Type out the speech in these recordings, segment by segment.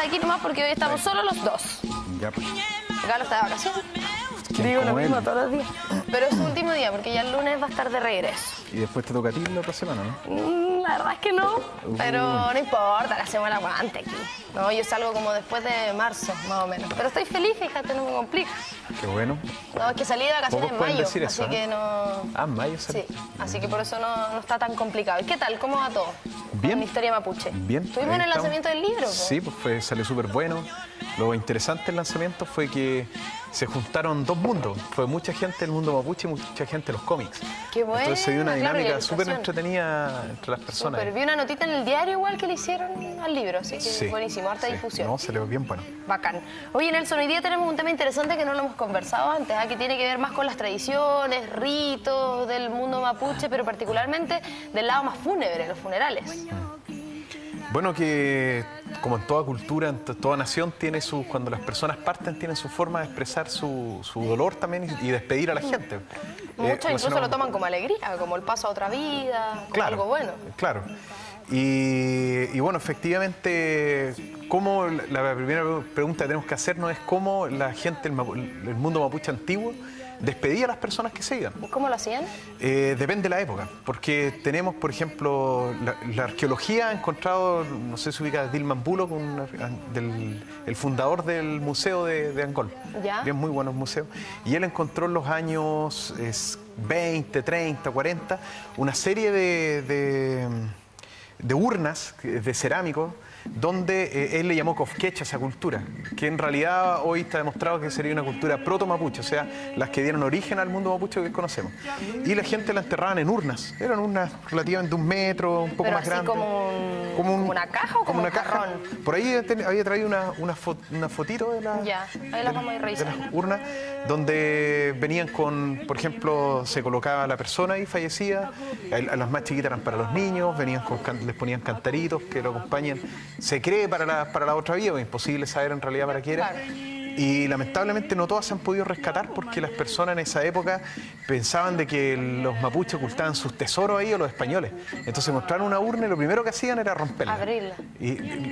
aquí nomás porque hoy estamos solo los dos. Ya, pues. Galo está de vacaciones. ¿Quién Digo lo como mismo él? todos los días. Pero es su último día porque ya el lunes va a estar de regreso. Y después te toca a ti la otra semana, ¿no? La verdad es que no, pero no importa, la semana aguante aquí. No, yo salgo como después de marzo, más o menos. Pero estoy feliz, fíjate, no me complica. Qué bueno. No, es que salí de vacaciones Pocos en pueden mayo, decir así eso, que ¿eh? no... Ah, en mayo Sí, sale. así que por eso no está tan complicado. ¿Y qué tal? ¿Cómo va todo? Bien. Con mi historia mapuche. Bien. Estuvimos ahí en el estamos. lanzamiento del libro, po. Sí, pues salió súper bueno. Lo interesante del lanzamiento fue que se juntaron dos mundos. Fue mucha gente del mundo mapuche y mucha gente de los cómics. Qué bueno. Entonces se dio una claro, y dinámica la súper ilustración. entretenida entre las personas. Súper. Vi una notita en el diario igual que le hicieron al libro, así que Sí, buenísimo, harta sí. difusión. No, salió bien bueno. Bacán. Oye, Nelson, hoy día tenemos un tema interesante que no lo hemos conversado antes, que tiene que ver más con las tradiciones, ritos del mundo mapuche, pero particularmente del lado más fúnebre, los funerales. Bueno, que como en toda cultura, en toda nación, cuando las personas parten, tienen su forma de expresar su dolor también y despedir a la gente. Muchos incluso relacionado- lo toman como alegría, como el paso a otra vida, como algo bueno. Claro. Y bueno, efectivamente, la primera pregunta que tenemos que hacernos es cómo la gente, el mundo mapuche antiguo, despedía a las personas que se iban. ¿Y cómo lo hacían? Depende de la época, porque tenemos, por ejemplo, la arqueología ha encontrado, no sé si ubica Dilman Bullock, el fundador del museo de Angol. Ya. Bien, muy buenos museos. Y él encontró en los años 20, 30, 40, una serie de urnas de cerámicos donde él le llamó Kofkecha a esa cultura, que en realidad hoy está demostrado que sería una cultura proto-mapuche, o sea, las que dieron origen al mundo mapuche que conocemos. Y la gente la enterraban en urnas, eran urnas relativamente de 1 metro, un poco Pero más así grandes. como una caja o como una un caja. jarrón. Por ahí había traído una fotito de la... Ya, ahí las vamos a ir de revisando. las urnas, donde venían con, por ejemplo, se colocaba la persona y fallecía, a las más chiquitas eran para los niños, les ponían cantaritos que lo acompañan. Se cree para la otra vida, es imposible saber en realidad para qué era. Claro. Y lamentablemente no todas se han podido rescatar porque las personas en esa época pensaban de que los mapuches ocultaban sus tesoros ahí o los españoles. Entonces mostraron una urna y lo primero que hacían era romperla. Abrirla.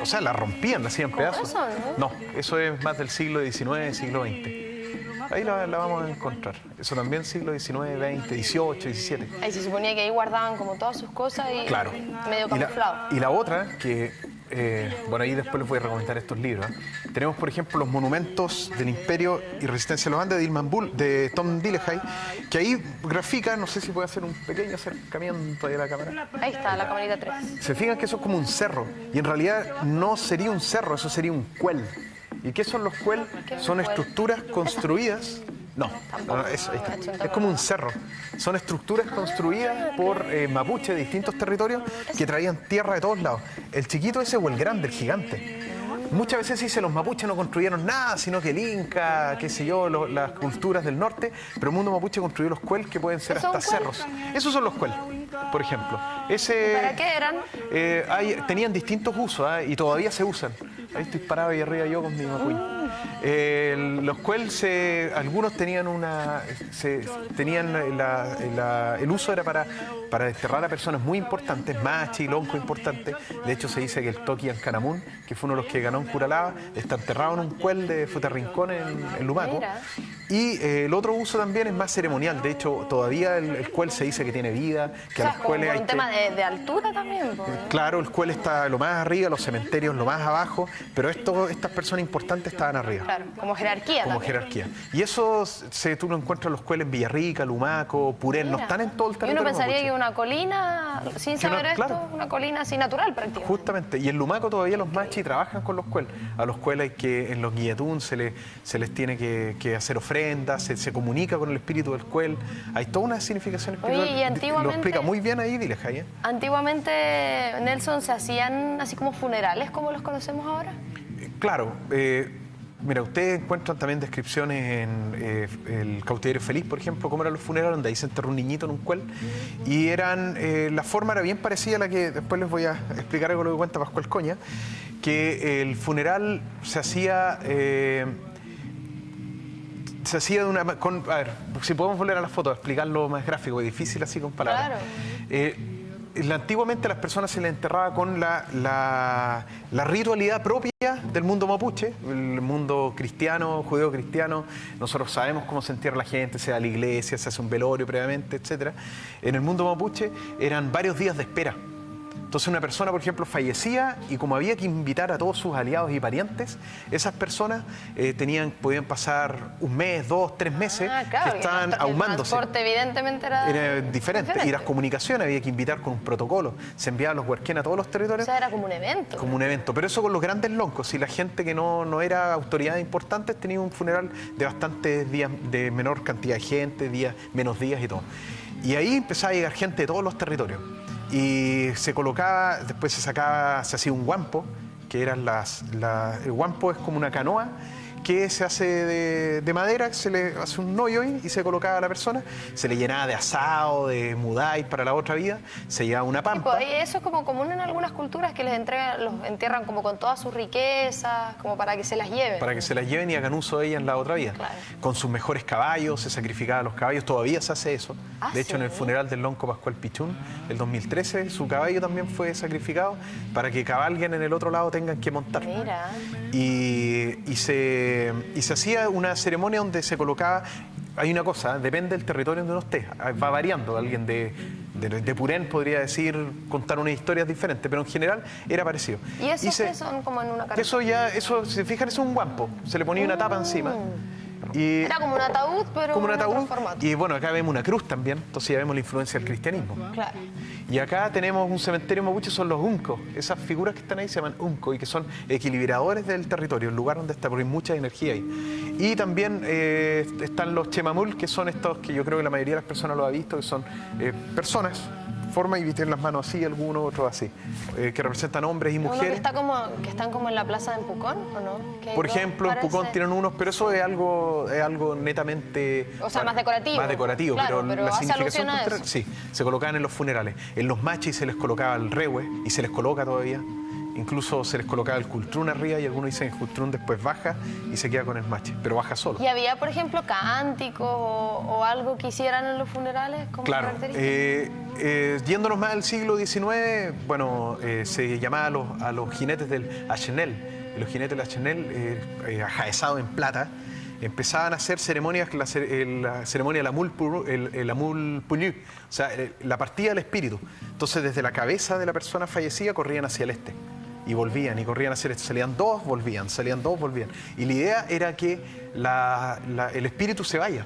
O sea, la rompían, la hacían pedazos. eso, no? No, eso es más del siglo XIX, siglo XX. Ahí la vamos a encontrar. Eso también siglo XIX, XX, XVIII, XVII. Ahí se suponía que ahí guardaban como todas sus cosas y Claro. medio camuflado. Y la otra, que bueno, ahí después les voy a recomendar estos libros. Tenemos, por ejemplo, los monumentos del Imperio y Resistencia a los Andes de Dilman Bull, de Tom Dillehay, que ahí grafica, no sé si puede hacer un pequeño acercamiento de la cámara. Ahí está, la camarita 3. Se fijan que eso es como un cerro, y en realidad no sería un cerro, eso sería un cuel. ¿Y qué son los cuel? ¿Qué es un Son cuel? estructuras construidas. No, eso, ahí está. Es como un cerro. Son estructuras construidas por mapuches de distintos territorios que traían tierra de todos lados. El chiquito ese o el grande, el gigante. Muchas veces se dice los mapuches no construyeron nada, sino que el Inca, qué sé yo, las culturas del norte, pero el mundo mapuche construyó los cuel que pueden ser ¿Esos hasta son cuel? cerros. Esos son los cuel, por ejemplo. ¿Para qué eran? Tenían distintos usos y todavía se usan. Ahí estoy parado ahí arriba yo con mi mapuño. Los cuel, algunos tenían el uso era para desterrar a personas muy importantes, machi, lonco importantes. De hecho se dice que el Toki Ancanamun, que fue uno de los que ganó en Curalaba, está enterrado en un cuel de Futerrincón en Lumaco. Mira. Y el otro uso también es más ceremonial. De hecho, todavía el cuel se dice que tiene vida, que O a sea, los como cueles por hay un que... tema de altura también. Po. Claro, el cuel está lo más arriba, los cementerios lo más abajo, pero estas personas importantes estaban arriba. Claro, como jerarquía Como también. jerarquía. Y eso tú lo encuentras en los cueles en Villarrica, Lumaco, Purén, no Mira. están en todo el Y territorio uno pensaría mapuche. que una colina, sin Que una- saber esto, claro. una colina así natural prácticamente. Justamente, y en Lumaco todavía los machi trabajan con los cuel. A los cuel hay que, en los guillatún se les tiene que hacer ofrendas, se comunica con el espíritu del cuel. Hay toda una significación espiritual. Oye, y antiguamente- Lo explica muy bien ahí, dile, Jaya. Antiguamente, Nelson, ¿se hacían así como funerales como los conocemos ahora? Claro, mira, ustedes encuentran también descripciones en el Cautiverio Feliz, por ejemplo, cómo eran los funerales, donde ahí se enterró un niñito en un cuel. Y la forma era bien parecida a la que después les voy a explicar algo lo que cuenta Pascual Coña, que el funeral se hacía de una... a ver, si podemos volver a la foto, explicarlo más gráfico, es difícil así con palabras. Claro. Antiguamente a las personas se les enterraba con la ritualidad propia del mundo mapuche, el mundo cristiano, judeo-cristiano. Nosotros sabemos cómo se entierra la gente, se va a la iglesia, se hace un velorio previamente, etc. En el mundo mapuche eran varios días de espera. Entonces una persona, por ejemplo, fallecía y como había que invitar a todos sus aliados y parientes, esas personas podían pasar un mes, 2, 3 meses claro, que estaban ahumándose. El transporte evidentemente era diferente. Y las comunicaciones había que invitar con un protocolo. Se enviaban los huarquén a todos los territorios. O sea, era como un evento. Como un evento. Pero eso con los grandes loncos. Y la gente que no era autoridades importantes tenía un funeral de bastantes días, de menor cantidad de gente, menos días y todo. Y ahí empezaba a llegar gente de todos los territorios. Y se colocaba, después se hacía un guampo, que eran el guampo es como una canoa que se hace de madera, se le hace un hoyo ahí y se colocaba a la persona, se le llenaba de asado, de mudai para la otra vida, se llevaba una pampa. Y eso es como común en algunas culturas que los entierran como con todas sus riquezas, como para que se las lleven. Para que se las lleven y hagan uso de ellas en la otra vida. Claro. Con sus mejores caballos, se sacrificaban los caballos, todavía se hace eso. De hecho, en el funeral del lonco Pascual Pichún, del 2013, su caballo también fue sacrificado para que cabalguen en el otro lado tengan que montar. Mira. Y se hacía una ceremonia donde se colocaba, hay una cosa, depende del territorio donde uno esté, va variando, alguien de Purén podría contar unas historias diferentes, pero en general era parecido. ¿Y esos que son como en una carta? Eso, si se fijan, es un guampo, se le ponía una tapa encima. Y era como un ataúd, pero como un ataúd, en otro formato. Y bueno, acá vemos una cruz también, entonces ya vemos la influencia del cristianismo. Claro. Y acá tenemos un cementerio mapuche, son los uncos. Esas figuras que están ahí se llaman uncos y que son equilibradores del territorio, el lugar donde está, porque hay mucha energía ahí. Y también están los chemamul, que son estos que yo creo que la mayoría de las personas lo ha visto, que son personas, forma y tienen las manos así, algunos otros así, que representan hombres y mujeres. Que están como en la plaza de Pucón, ¿o no? Por ejemplo, en Pucón tienen unos, pero eso es algo netamente... O sea, más decorativo. Más decorativo, claro, pero la significación a cultural, sí, se colocaban en los funerales. En los machis se les colocaba el rehue, y se les coloca todavía. Incluso se les colocaba el cultrún arriba y algunos dicen que el cultrún después baja y se queda con el machi, pero baja solo. ¿Y había, por ejemplo, cánticos o algo que hicieran en los funerales como claro, yéndonos más al siglo XIX, bueno, se llamaba a los jinetes del Achenel. Los jinetes del Achenel, ajaezados en plata, empezaban a hacer ceremonias, la ceremonia del Amul Puñú, o sea, la partida del espíritu. Entonces, desde la cabeza de la persona fallecida corrían hacia el este. Y volvían, y corrían hacia el este. Salían dos, volvían. Y la idea era que el espíritu se vaya.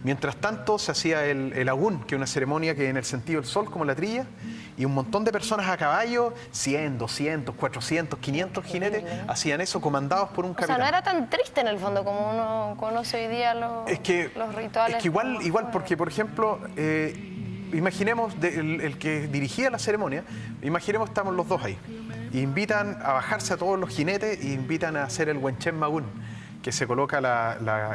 Mientras tanto, se hacía el agún, que es una ceremonia que en el sentido del sol, como la trilla, y un montón de personas a caballo, 100, 200, 400, 500 jinetes, hacían eso comandados por un capitán. O sea, no era tan triste en el fondo como uno conoce hoy día los rituales. Es que igual porque, por ejemplo, imaginemos el que dirigía la ceremonia, imaginemos estamos los dos ahí, e invitan a bajarse a todos los jinetes e invitan a hacer el Huenchen Magún, que se coloca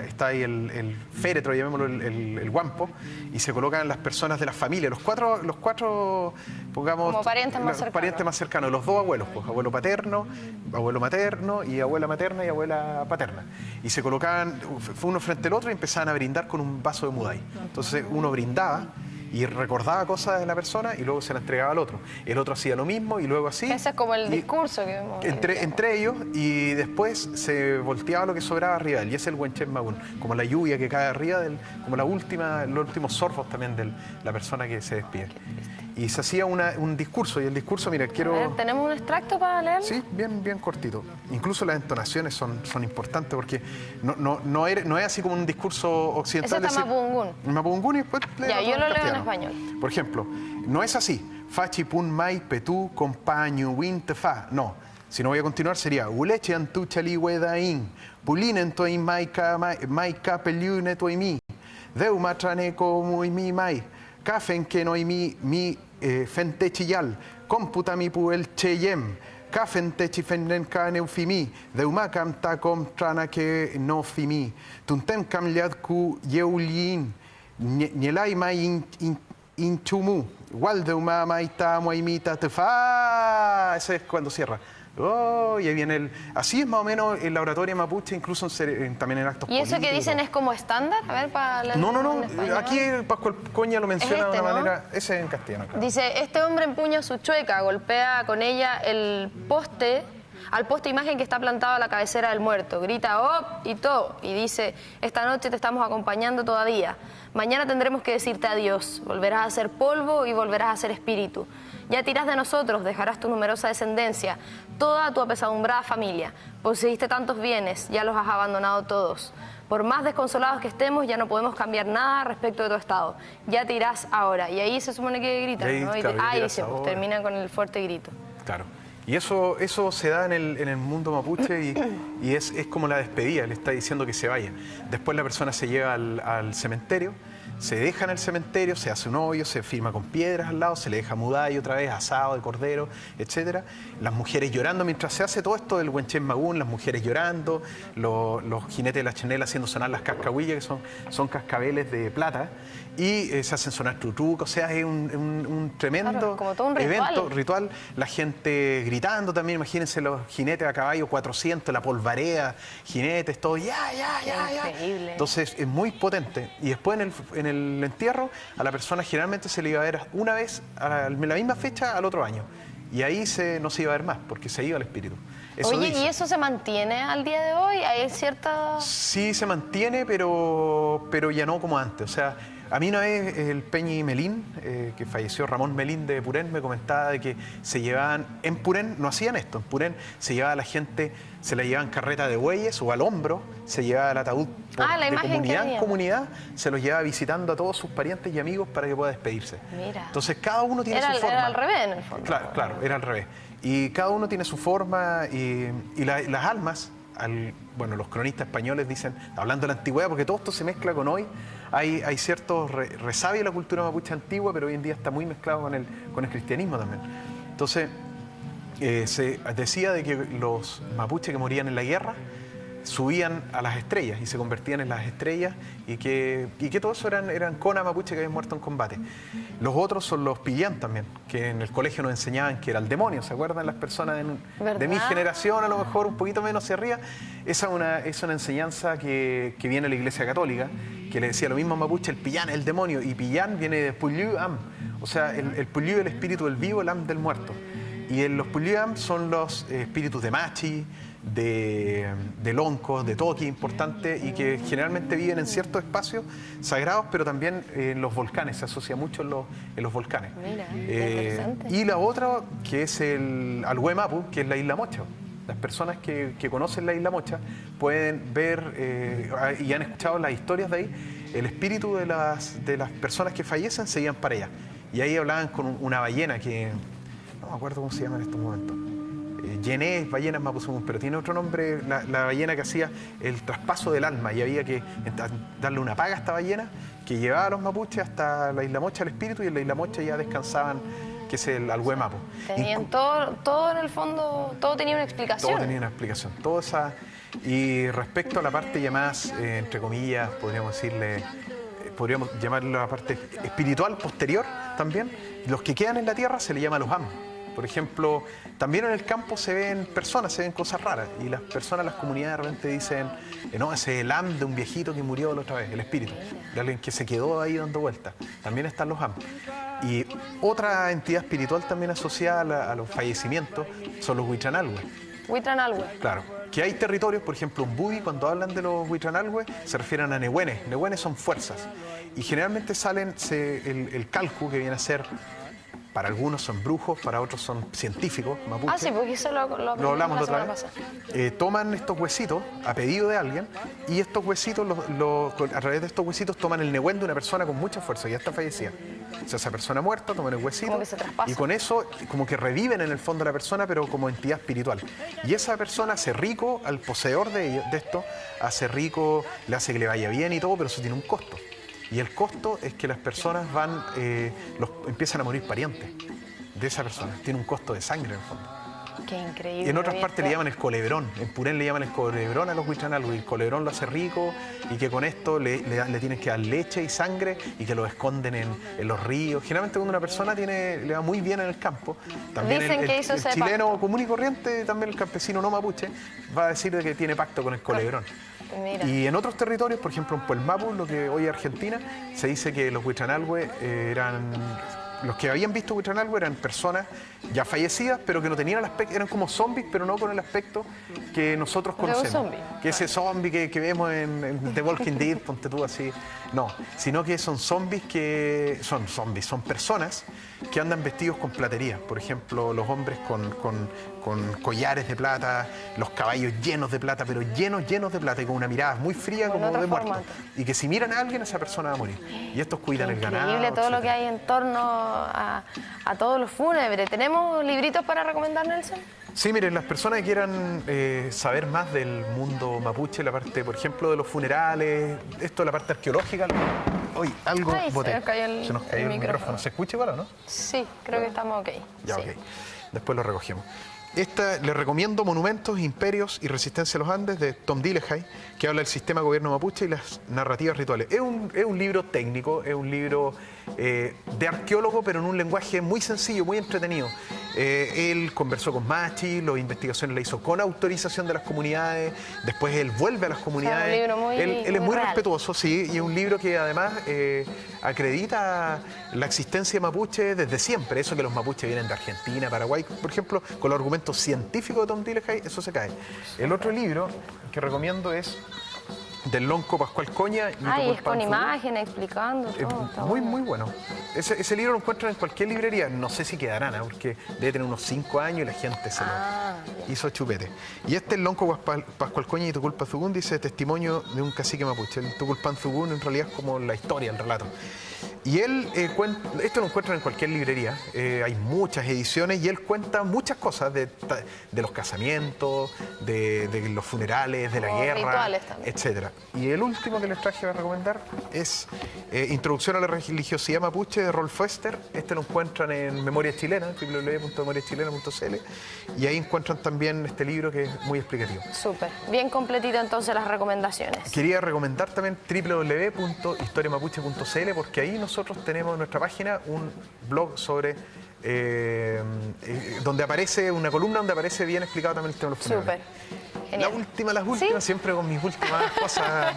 está ahí el féretro, llamémoslo el guampo, y se colocan las personas de la familia, los cuatro pongamos, como parientes más cercanos, los dos abuelos, pues, abuelo paterno, abuelo materno y abuela materna y abuela paterna. Y se colocaban uno frente al otro y empezaban a brindar con un vaso de mudai. Entonces uno brindaba y recordaba cosas de la persona y luego se la entregaba al otro. El otro hacía lo mismo y luego así. Ese es como el discurso que vemos. Entre ellos, y después se volteaba lo que sobraba arriba, y es el Huenchen Magún, como la lluvia que cae arriba, como los últimos sorbos también de la persona que se despide. Y se hacía un discurso, y el discurso, mira, quiero... A ver, ¿tenemos un extracto para leer? Sí, bien cortito. Incluso las entonaciones son importantes porque no es así como un discurso occidental. Ese está Mapudungún. Mapudungún y después... Ya, yo lo leo en español. Por ejemplo, no es así. Fachi pun mai petú compañu win te fa. No. Si no voy a continuar sería uleche antu chali wedain pulinen toi mai ka peliune toi mi deu matrane como mi mai kafen que no mi fente chillal computa mi puel cheyem kafen te chifenen ka neufimi deuma cam ta com trana que no fimi tuntem cam liad ku yeulin nielai mai inchumu igual deuma maita moimita te fa. Ese es cuando cierra. Oh, y ahí viene así es más o menos el oratoria mapuche, incluso también en actos políticos. ¿Y eso que dicen es como estándar? A ver, para No. Aquí Pascual Coña lo menciona de una manera... Ese es en castellano, claro. Dice, este hombre empuña su chueca, golpea con ella al poste imagen que está plantado a la cabecera del muerto. Grita, ¡op! Y todo. Y dice, esta noche te estamos acompañando todavía. Mañana tendremos que decirte adiós. Volverás a ser polvo y volverás a ser espíritu. Ya tirás de nosotros, dejarás tu numerosa descendencia, toda tu apesadumbrada familia. Poseíste tantos bienes, ya los has abandonado todos. Por más desconsolados que estemos, ya no podemos cambiar nada respecto de tu estado. Ya te irás ahora. Y ahí se supone que gritan, ¿no? Dice, pues termina con el fuerte grito. Claro. Y eso se da en el mundo mapuche y es como la despedida, le está diciendo que se vaya. Después la persona se lleva al cementerio, se deja en el cementerio, se hace un hoyo, se firma con piedras al lado, se le deja mudai otra vez, asado de cordero, etc. Las mujeres llorando mientras se hace todo esto del Huenchén Magún, las mujeres llorando, los jinetes de la chenela haciendo sonar las cascahuillas, que son cascabeles de plata, y se hacen sonar tutucos, o sea, es un tremendo como todo un ritual. La gente gritando también, imagínense los jinetes a caballo, 400, la polvareda, jinetes, todo, ya. Increíble. Entonces es muy potente. Y después en el entierro, a la persona generalmente se le iba a ver una vez, a la misma fecha, al otro año. Y ahí no se iba a ver más, porque se iba el espíritu. Oye, ¿y eso se mantiene al día de hoy? ¿Hay cierta...? Sí, se mantiene, pero ya no como antes. O sea, a mí una vez el Peñi Melín, que falleció, Ramón Melín de Purén, me comentaba de que se llevaban, en Purén no hacían esto, en Purén se llevaba a la gente, se la llevaban carreta de bueyes o al hombro, se llevaba el ataúd de comunidad en comunidad, se los llevaba visitando a todos sus parientes y amigos para que pueda despedirse. Mira. Entonces cada uno tiene su forma. Era al revés en el fondo. Claro, era al revés. Y cada uno tiene su forma y las almas, los cronistas españoles dicen, hablando de la antigüedad, porque todo esto se mezcla con hoy, hay ciertos resabios de la cultura mapuche antigua, pero hoy en día está muy mezclado con el cristianismo también. Entonces, se decía de que los mapuches que morían en la guerra subían a las estrellas y se convertían en las estrellas y que todos eso eran cona mapuche que habían muerto en combate. Los otros son los pillán también, que en el colegio nos enseñaban que era el demonio, ¿se acuerdan las personas de mi generación, a lo mejor un poquito menos hacia arriba? Esa es una enseñanza que viene de la Iglesia Católica, que le decía lo mismo a mapuche, el pillán es el demonio, y pillán viene de Pulyu Am, o sea, el Pulyu es el espíritu del vivo, el Am del muerto. Y los Pulyu Am son los espíritus de Machi, de loncos, de toki, importante, y que generalmente viven en ciertos espacios sagrados, pero también en los volcanes, se asocia mucho en los volcanes. Mira, interesante. Y la otra, que es el Alhue Mapu, que es la Isla Mocha. Las personas que conocen la Isla Mocha pueden ver y han escuchado las historias de ahí, el espíritu de las personas que fallecen se iban para allá. Y ahí hablaban con una ballena que, no me acuerdo cómo se llama en estos momentos. Yené, ballenas mapuzungún, pero tiene otro nombre, la ballena que hacía el traspaso del alma, y había que darle una paga a esta ballena que llevaba a los mapuches hasta la Isla Mocha, el espíritu, y en la Isla Mocha ya descansaban, que es el Alhue Mapu. Tenían todo en el fondo, todo tenía una explicación. Todo tenía una explicación, y respecto a la parte ya más, entre comillas, podríamos llamarle la parte espiritual posterior también, los que quedan en la tierra se le llama los Am. Por ejemplo, también en el campo se ven personas, se ven cosas raras, y las personas, las comunidades de repente dicen, no, ese es el Am de un viejito que murió la otra vez, el espíritu, de alguien que se quedó ahí dando vueltas. También están los Am. Y otra entidad espiritual también asociada a los fallecimientos son los Huitranalhue. Huitranalhue. Claro, que hay territorios, por ejemplo, en Budi, cuando hablan de los Huitranalhue, se refieren a Nehuenes. Nehuenes son fuerzas. Y generalmente salen el calcu, que viene a ser, para algunos son brujos, para otros son científicos, mapuche. Sí, porque eso lo hablamos la otra semana vez. pasada. Toman estos huesitos a pedido de alguien, y estos huesitos, a través de estos huesitos, toman el nehuen de una persona con mucha fuerza, que ya está fallecida. O sea, esa persona muerta, toman el huesito, Como que se traspasa. y con eso como que reviven en el fondo a la persona, pero como entidad espiritual. Y esa persona hace rico al poseedor de esto, hace rico, le hace que le vaya bien y todo, pero eso tiene un costo. Y el costo es que las personas empiezan a morir parientes de esa persona. Tiene un costo de sangre en el fondo. Qué increíble. Y en otras partes le llaman el colebrón. En Purén le llaman el colebrón a los huichanalgos. Y el colebrón lo hace rico y que con esto le tienen que dar leche y sangre y que lo esconden en los ríos. Generalmente cuando una persona le va muy bien en el campo, también Dicen que hizo el ese chileno pacto. común y corriente, también el campesino no mapuche, va a decir de que tiene pacto con el colebrón. Mira. Y en otros territorios, por ejemplo en Puelmapu, lo que hoy es Argentina, se dice que los huichanalgües los que habían visto Huichanalgo eran personas ya fallecidas, pero que no tenían el aspecto, eran como zombies, pero no con el aspecto que nosotros conocemos. zombie. Que ese zombie que vemos en The Walking Dead, ponte tú así. No, sino que son zombies son personas que andan vestidos con platería. Por ejemplo, los hombres con collares de plata, los caballos llenos de plata, pero llenos de plata y con una mirada muy fría como de muerto. Y que si miran a alguien, esa persona va a morir. Y estos cuidan el ganado. Increíble todo etcétera. lo que hay en torno a todos los fúnebres. ¿Tenemos libritos para recomendar, Nelson? Sí, miren, las personas que quieran saber más del mundo mapuche, la parte, por ejemplo, de los funerales, esto, la parte arqueológica. Uy, algo Ay, boté. se nos cayó el micrófono. ¿Se escucha igual o no? Sí, creo que estamos ok. Ya, sí. ok. Después lo recogemos. Les recomiendo Monumentos, Imperios y Resistencia a los Andes de Tom Dillehay, que habla del sistema de gobierno mapuche y las narrativas rituales. Es un libro técnico, es un libro de arqueólogo, pero en un lenguaje muy sencillo, muy entretenido. Él conversó con Machi, las investigaciones las hizo con autorización de las comunidades, después él vuelve a las comunidades. O sea, un libro muy, él es muy real. respetuoso, sí, y es un libro que además acredita la existencia mapuche desde siempre. Eso que los mapuches vienen de Argentina, Paraguay, por ejemplo, con los argumentos científicos de Tom Dillehay, eso se cae. El otro libro que recomiendo es del Lonco Pascual Coña. Y es con imágenes explicando todo. Está Muy, bueno. muy bueno. Ese libro lo encuentran en cualquier librería. No sé si quedarán, porque debe tener unos 5 años y la gente se lo hizo chupete. Y este, el Lonco Pascual Coña y Tuculpan Zugún, dice testimonio de un cacique mapuche. El Tuculpan Zugún en realidad es como la historia, el relato. Y él esto lo encuentran en cualquier librería, hay muchas ediciones y él cuenta muchas cosas de los casamientos, de los funerales, de la guerra, rituales también. etcétera. Y el último que les traje a recomendar es Introducción a la religiosidad mapuche de Rolf Foester. Este lo encuentran en Memoria Chilena, www.memoriachilena.cl, y ahí encuentran también este libro que es muy explicativo. Súper. Bien completito entonces las recomendaciones. Quería recomendar también www.historiamapuche.cl, porque ahí nosotros tenemos en nuestra página un blog sobre donde aparece una columna donde aparece bien explicado también el tema de los funerales. Súper. Genial. Las últimas, ¿Sí? siempre con mis últimas cosas.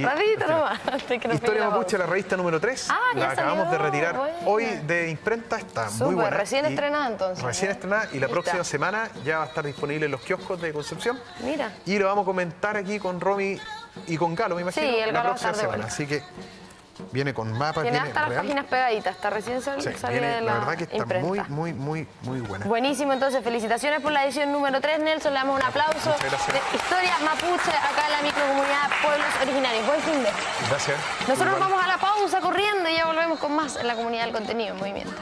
Rapidito nomás. antes que nos Historia pida la Mapuche, pausa. la revista número 3. Ya La acabamos de salió, retirar buena. hoy de imprenta, está muy Súper, buena. recién Y estrenada entonces. Recién estrenada y la Ahí próxima está. semana ya va a estar disponible en los kioscos de Concepción. Mira. Y lo vamos a comentar aquí con Romy y con Galo, me imagino, Sí, el la Galo va a próxima estar de semana. vuelta. Así que viene con mapas, Tiene viene hasta las real. páginas pegaditas, está recién Sí, salió viene, de la la verdad que está imprenta. muy buena. Buenísimo, entonces felicitaciones por la edición número 3, Nelson, le damos un aplauso. Muchas gracias. De Historia Mapuche acá en la microcomunidad Pueblos Originarios. Buen fin de. Gracias. Nosotros Igual. vamos a la pausa corriendo y ya volvemos con más en la comunidad del contenido en movimiento.